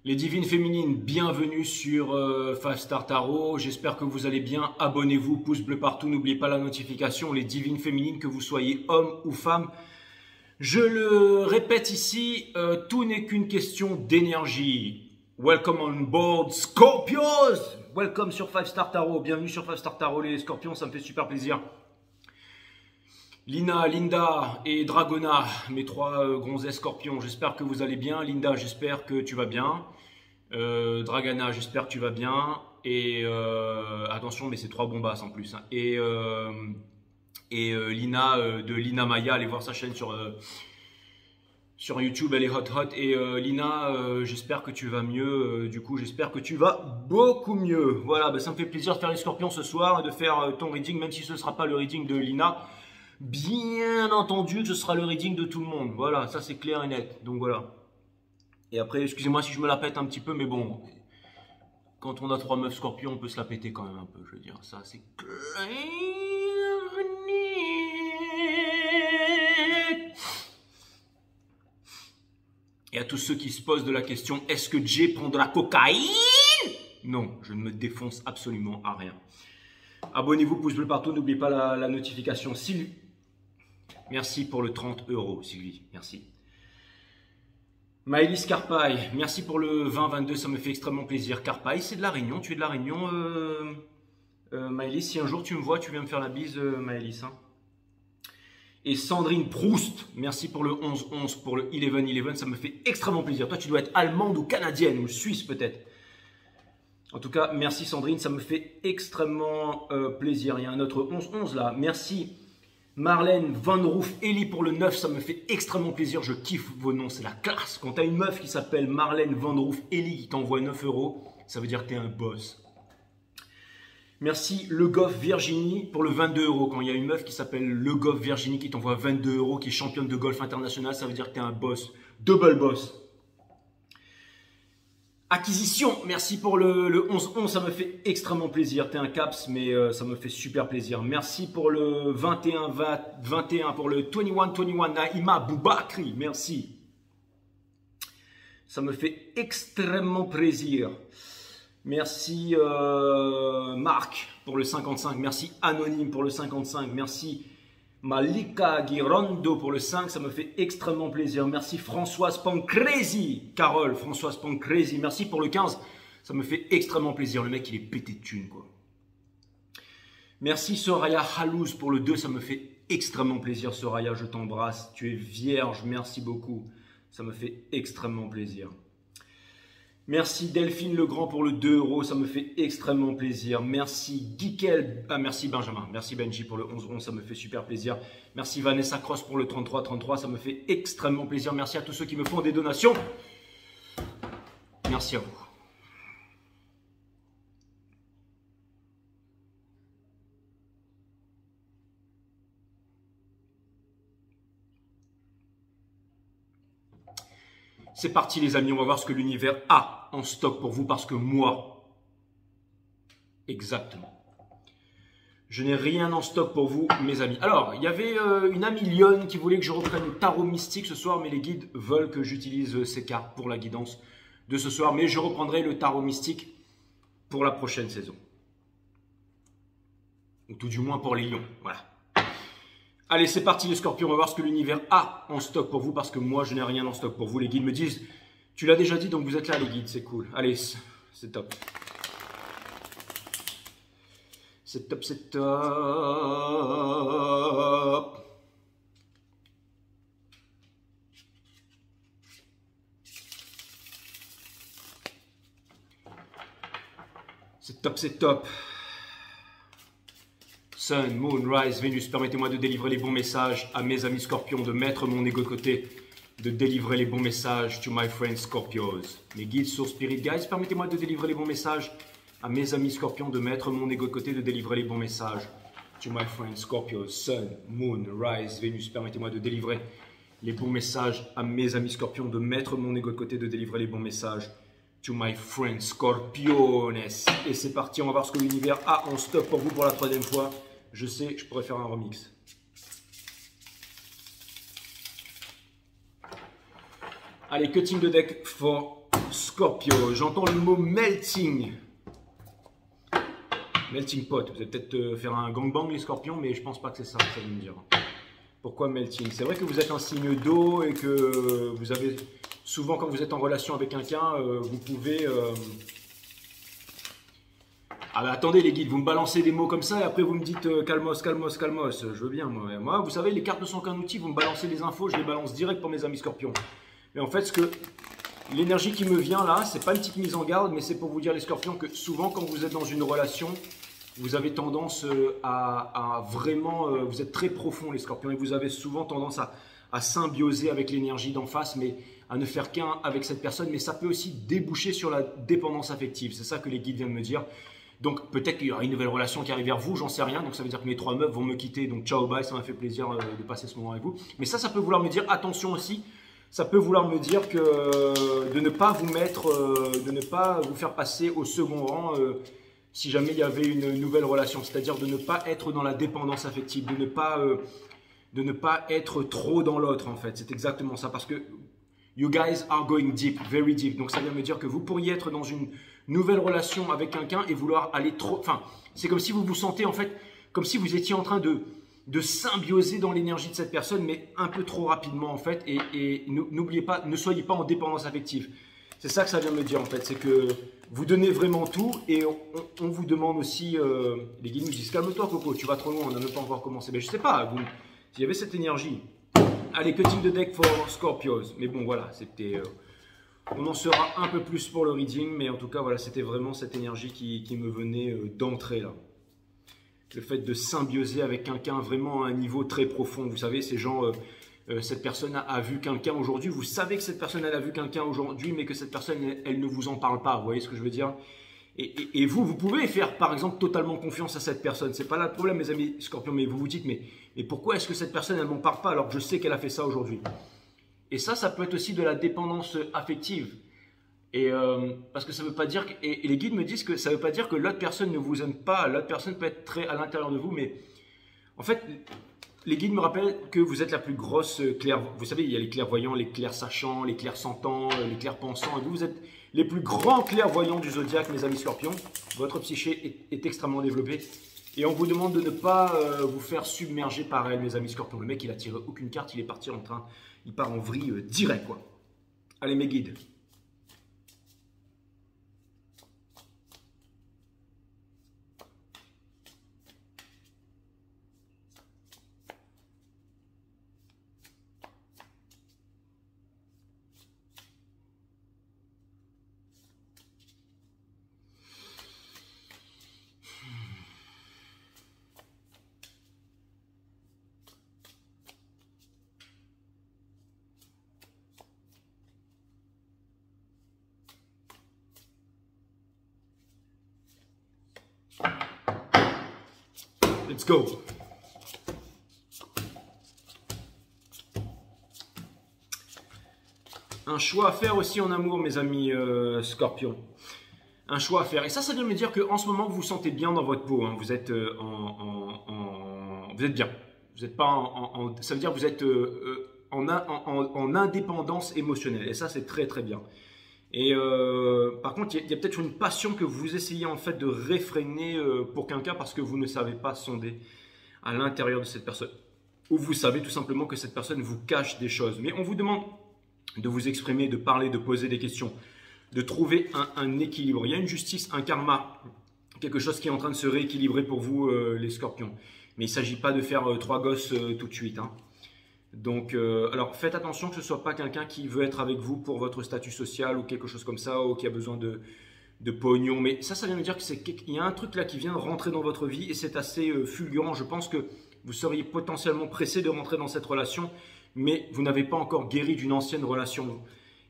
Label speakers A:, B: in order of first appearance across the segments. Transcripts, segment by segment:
A: Les divines féminines, bienvenue sur 5 Star Tarot. J'espère que vous allez bien. Abonnez-vous, pouce bleu partout. N'oubliez pas la notification. Les divines féminines, que vous soyez homme ou femme. Je le répète ici, tout n'est qu'une question d'énergie. Welcome on board Scorpios. Welcome sur 5 Star Tarot. Bienvenue sur 5 Star Tarot les Scorpions, ça me fait super plaisir. Lina, Linda et Dragona, mes trois gonzesses scorpions, j'espère que vous allez bien. Linda, j'espère que tu vas bien. Dragana, j'espère que tu vas bien. Et attention, mais c'est trois bombasses en plus. Hein. Et Lina, de Lina Maya, allez voir sa chaîne sur YouTube, elle est hot. Et Lina, j'espère que tu vas mieux. Du coup, j'espère que tu vas beaucoup mieux. Voilà, bah, ça me fait plaisir de faire les scorpions ce soir et de faire ton reading, même si ce ne sera pas le reading de Lina. Bien entendu que ce sera le reading de tout le monde. Voilà, ça c'est clair et net. Donc voilà. Et après, excusez-moi si je me la pète un petit peu, mais bon, quand on a trois meufs scorpions, on peut se la péter quand même un peu, je veux dire. Ça c'est clair et net. Et à tous ceux qui se posent de la question, est-ce que Jay prend de la cocaïne? Non, je ne me défonce absolument à rien. Abonnez-vous, pouce bleu partout, n'oubliez pas la notification. Sylvie, merci pour le 30 €, Sylvie, merci. Maëlys Carpaille, merci pour le 20-22, ça me fait extrêmement plaisir. Carpaille, c'est de la Réunion, tu es de la Réunion, Maëlys. Si un jour tu me vois, tu viens me faire la bise, Maëlys. Hein. Et Sandrine Proust, merci pour le 11-11, pour le 11-11, ça me fait extrêmement plaisir. Toi, tu dois être allemande ou canadienne, ou suisse peut-être. En tout cas, merci Sandrine, ça me fait extrêmement plaisir. Il y a un autre 11-11 là. Merci Marlène Van Roof Ellie pour le 9, ça me fait extrêmement plaisir. Je kiffe vos noms, c'est la classe. Quand tu as une meuf qui s'appelle Marlène Van Roof Ellie qui t'envoie 9 €, ça veut dire que tu es un boss. Merci Le Goff Virginie pour le 22 €. Quand il y a une meuf qui s'appelle Le Goff Virginie qui t'envoie 22 €, qui est championne de golf international, ça veut dire que tu es un boss. Double boss. Acquisition, merci pour le 11-11, ça me fait extrêmement plaisir. T'es un caps, mais ça me fait super plaisir. Merci pour le 21-21, pour le 21-21, Naïma Boubakri, merci. Ça me fait extrêmement plaisir. Merci Marc pour le 55, merci Anonyme pour le 55, merci Malika Girondo pour le 5, ça me fait extrêmement plaisir. Merci Françoise Pancrézy, Carole, Françoise Pancrézy, merci pour le 15, ça me fait extrêmement plaisir. Le mec, il est pété de thunes, quoi. Merci Soraya Halouz pour le 2, ça me fait extrêmement plaisir. Soraya, je t'embrasse, tu es vierge, merci beaucoup. Ça me fait extrêmement plaisir. Merci Delphine Legrand pour le 2 €, ça me fait extrêmement plaisir. Merci Guiquel, merci Benjamin, merci Benji pour le 11-11, ça me fait super plaisir. Merci Vanessa Cross pour le 33-33, ça me fait extrêmement plaisir. Merci à tous ceux qui me font des donations. Merci à vous. C'est parti les amis, on va voir ce que l'univers a en stock pour vous parce que moi, exactement, je n'ai rien en stock pour vous mes amis. Alors, il y avait une amie Lyon qui voulait que je reprenne le tarot mystique ce soir, mais les guides veulent que j'utilise ces cartes pour la guidance de ce soir, mais je reprendrai le tarot mystique pour la prochaine saison. Ou tout du moins pour les lions, voilà. Allez, c'est parti les scorpions, on va voir ce que l'univers a en stock pour vous parce que moi, je n'ai rien en stock pour vous. Les guides me disent, tu l'as déjà dit, donc vous êtes là les guides, c'est cool. Allez, c'est top. C'est top, c'est top. C'est top, c'est top. Sun, Moon, Rise, Vénus, permettez-moi de délivrer les bons messages à mes amis scorpions, de mettre mon ego de côté, de délivrer les bons messages to my friends Scorpios. Mes guides sur Spirit Guides, permettez-moi de délivrer les bons messages à mes amis scorpions, de mettre mon ego de côté, de délivrer les bons messages to my friends Scorpios. Sun, Moon, Rise, Vénus, permettez-moi de délivrer les bons messages à mes amis scorpions, de mettre mon ego de côté, de délivrer les bons messages to my friends Scorpiones. Et c'est parti, on va voir ce que l'univers a en stock pour vous pour la troisième fois. Je sais, je pourrais faire un remix. Allez, cutting the deck for Scorpio, j'entends le mot melting. Melting pot. Vous allez peut-être faire un gangbang les scorpions, mais je pense pas que c'est ça, ça veut me dire. Pourquoi melting? C'est vrai que vous êtes un signe d'eau et que vous avez souvent quand vous êtes en relation avec quelqu'un, vous pouvez... Ah bah attendez les guides, vous me balancez des mots comme ça et après vous me dites calmos, calmos, calmos. Je veux bien moi. Moi, vous savez, les cartes ne sont qu'un outil, vous me balancez les infos, je les balance direct pour mes amis scorpions. Mais en fait, l'énergie qui me vient là, c'est pas une petite mise en garde, mais c'est pour vous dire les scorpions que souvent quand vous êtes dans une relation, vous avez tendance à vraiment, vous êtes très profond les scorpions et vous avez souvent tendance à symbioser avec l'énergie d'en face, mais à ne faire qu'un avec cette personne, mais ça peut aussi déboucher sur la dépendance affective. C'est ça que les guides viennent me dire. Donc peut-être qu'il y aura une nouvelle relation qui arrive vers vous, j'en sais rien. Donc ça veut dire que mes 3 meufs vont me quitter. Donc ciao, bye, ça m'a fait plaisir de passer ce moment avec vous. Mais ça peut vouloir me dire, attention aussi, ça peut vouloir me dire que de ne pas vous mettre, de ne pas vous faire passer au second rang si jamais il y avait une nouvelle relation. C'est-à-dire de ne pas être dans la dépendance affective, de ne pas être trop dans l'autre en fait. C'est exactement ça parce que you guys are going deep, very deep. Donc ça vient me dire que vous pourriez être dans une nouvelle relation avec quelqu'un et vouloir aller trop... Enfin, c'est comme si vous vous sentez en fait, comme si vous étiez en train de symbioser dans l'énergie de cette personne, mais un peu trop rapidement en fait. Et n'oubliez pas, ne soyez pas en dépendance affective. C'est ça que ça vient me dire en fait, c'est que vous donnez vraiment tout et on vous demande aussi, les guides nous disent calme-toi Coco, tu vas trop loin, on n'a même pas encore commencé. Mais je sais pas, s'il y avait cette énergie. Allez, cutting the deck for Scorpios. Mais bon voilà, c'était... on en saura un peu plus pour le reading, mais en tout cas voilà, c'était vraiment cette énergie qui me venait d'entrée là. Le fait de symbioser avec quelqu'un vraiment à un niveau très profond. Vous savez, ces gens... cette personne a vu quelqu'un aujourd'hui, vous savez que cette personne elle a vu quelqu'un aujourd'hui, mais que cette personne elle ne vous en parle pas, vous voyez ce que je veux dire? Et vous pouvez faire par exemple totalement confiance à cette personne, c'est pas là le problème mes amis scorpions, mais vous vous dites mais pourquoi est-ce que cette personne elle m'en parle pas alors que je sais qu'elle a fait ça aujourd'hui? Et ça peut être aussi de la dépendance affective. Et parce que ça veut pas dire que, et les guides me disent que ça veut pas dire que l'autre personne ne vous aime pas, l'autre personne peut être très à l'intérieur de vous, mais en fait les guides me rappellent que vous êtes la plus grosse clairvoyante. Vous savez, il y a les clairvoyants, les clairsachants, les clairsentants, les clairpensants. Et vous êtes les plus grands clairvoyants du zodiaque, mes amis scorpions. Votre psyché est extrêmement développée. Et on vous demande de ne pas vous faire submerger par elle, mes amis scorpions. Le mec, il a tiré aucune carte, il est parti en train. Il part en vrille direct, quoi. Allez, mes guides. Let's go. Un choix à faire aussi en amour, mes amis scorpions. Un choix à faire. Et ça vient me dire qu'en ce moment, vous vous sentez bien dans votre peau. Hein. Vous êtes vous êtes bien. Vous n'êtes pas ça veut dire que vous êtes en indépendance émotionnelle. Et ça, c'est très très bien. Et par contre, il y a peut-être une passion que vous essayez en fait de réfréner pour quelqu'un parce que vous ne savez pas sonder à l'intérieur de cette personne. Ou vous savez tout simplement que cette personne vous cache des choses. Mais on vous demande de vous exprimer, de parler, de poser des questions, de trouver un équilibre. Il y a une justice, un karma, quelque chose qui est en train de se rééquilibrer pour vous les scorpions. Mais il ne s'agit pas de faire 3 gosses tout de suite. Hein. Donc, alors faites attention que ce ne soit pas quelqu'un qui veut être avec vous pour votre statut social ou quelque chose comme ça, ou qui a besoin de pognon. Mais ça vient me dire qu'il y a un truc là qui vient de rentrer dans votre vie et c'est assez fulgurant. Je pense que vous seriez potentiellement pressé de rentrer dans cette relation, mais vous n'avez pas encore guéri d'une ancienne relation.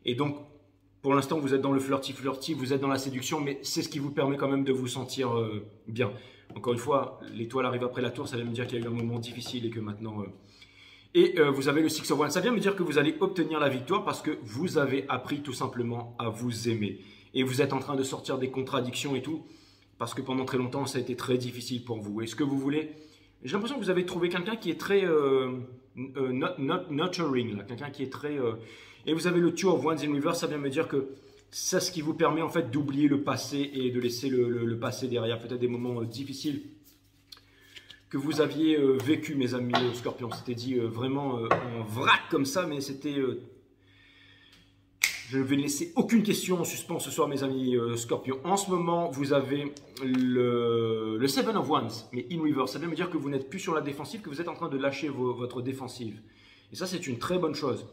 A: Et donc, pour l'instant, vous êtes dans le flirty, vous êtes dans la séduction, mais c'est ce qui vous permet quand même de vous sentir bien. Encore une fois, l'étoile arrive après la tour, ça vient me dire qu'il y a eu un moment difficile et que maintenant... Et vous avez le Six of Wands. Ça vient me dire que vous allez obtenir la victoire parce que vous avez appris tout simplement à vous aimer. Et vous êtes en train de sortir des contradictions et tout. Parce que pendant très longtemps, ça a été très difficile pour vous. Est-ce que vous voulez... J'ai l'impression que vous avez trouvé quelqu'un qui est très nurturing. Quelqu'un qui est très... Et vous avez le Two of Wands in Reverse. Ça vient me dire que C'est ce qui vous permet en fait d'oublier le passé et de laisser le passé derrière. Peut-être des moments difficiles que vous aviez vécu, mes amis Scorpions. C'était dit vraiment en vrac comme ça, mais c'était... je ne vais laisser aucune question en suspens ce soir, mes amis Scorpions. En ce moment, vous avez le Seven of Wands, mais in reverse. Ça veut me dire que vous n'êtes plus sur la défensive, que vous êtes en train de lâcher votre défensive. Et ça, c'est une très bonne chose.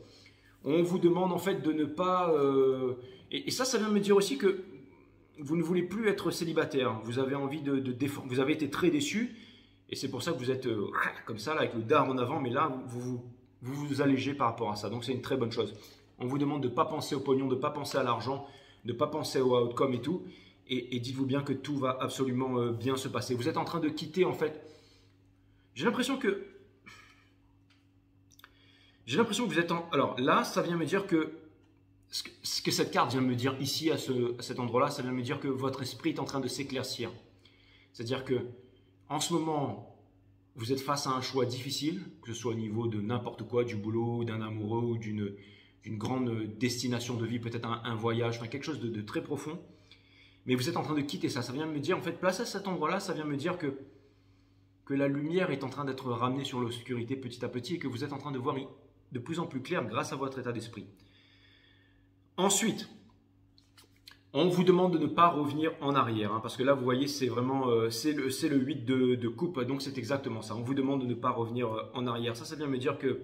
A: On vous demande en fait de ne pas... et ça vient me dire aussi que vous ne voulez plus être célibataire. Vous avez envie de défendre. Vous avez été très déçu. Et c'est pour ça que vous êtes comme ça, là, avec le dard en avant. Mais là, vous vous allégez par rapport à ça. Donc, c'est une très bonne chose. On vous demande de ne pas penser au pognon, de ne pas penser à l'argent, de ne pas penser au outcome et tout. Et dites-vous bien que tout va absolument bien se passer. Vous êtes en train de quitter, en fait. J'ai l'impression que vous êtes en... Alors là, ça vient me dire que... Ce que cette carte vient me dire ici, à cet endroit-là, ça vient me dire que votre esprit est en train de s'éclaircir. C'est-à-dire que en ce moment, vous êtes face à un choix difficile, que ce soit au niveau de n'importe quoi, du boulot, d'un amoureux ou d'une grande destination de vie, peut-être un voyage, enfin quelque chose de très profond. Mais vous êtes en train de quitter ça. Ça vient me dire, en fait, place à cet endroit-là, ça vient me dire que la lumière est en train d'être ramenée sur l'obscurité petit à petit et que vous êtes en train de voir de plus en plus clair grâce à votre état d'esprit. Ensuite, on vous demande de ne pas revenir en arrière, hein, parce que là, vous voyez, c'est vraiment c'est le 8 de coupe, donc c'est exactement ça. On vous demande de ne pas revenir en arrière. Ça vient me dire que,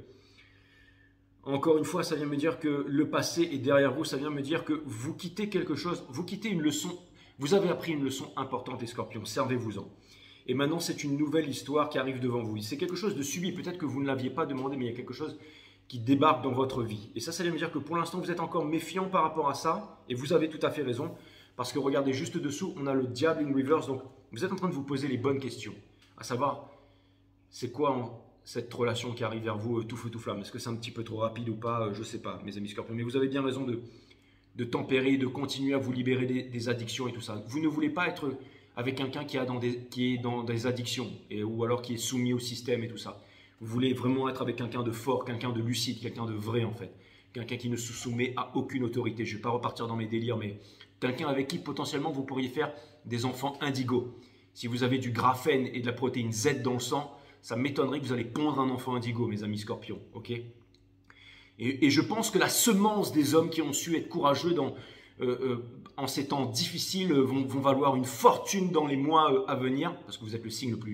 A: encore une fois, ça vient me dire que le passé est derrière vous. Ça vient me dire que vous quittez quelque chose, vous quittez une leçon. Vous avez appris une leçon importante, les Scorpions, servez-vous-en. Et maintenant, c'est une nouvelle histoire qui arrive devant vous. C'est quelque chose de subi, peut-être que vous ne l'aviez pas demandé, mais il y a quelque chose qui débarque dans votre vie. Et ça vient me dire que pour l'instant, vous êtes encore méfiant par rapport à ça. Et vous avez tout à fait raison. Parce que regardez, juste dessous, on a le diable in reverse. Donc, vous êtes en train de vous poser les bonnes questions. À savoir, c'est quoi cette relation qui arrive vers vous tout feu, tout flamme? Est-ce que c'est un petit peu trop rapide ou pas? Je ne sais pas, mes amis Scorpions. Mais vous avez bien raison de tempérer, de continuer à vous libérer des addictions et tout ça. Vous ne voulez pas être avec quelqu'un qui est dans des addictions ou alors qui est soumis au système et tout ça. Vous voulez vraiment être avec quelqu'un de fort, quelqu'un de lucide, quelqu'un de vrai en fait. Quelqu'un qui ne se soumet à aucune autorité. Je ne vais pas repartir dans mes délires, mais quelqu'un avec qui potentiellement vous pourriez faire des enfants indigo. Si vous avez du graphène et de la protéine Z dans le sang, ça m'étonnerait que vous allez pondre un enfant indigo, mes amis Scorpions. Ok ? Et je pense que la semence des hommes qui ont su être courageux en ces temps difficiles vont valoir une fortune dans les mois à venir, parce que vous êtes le signe le plus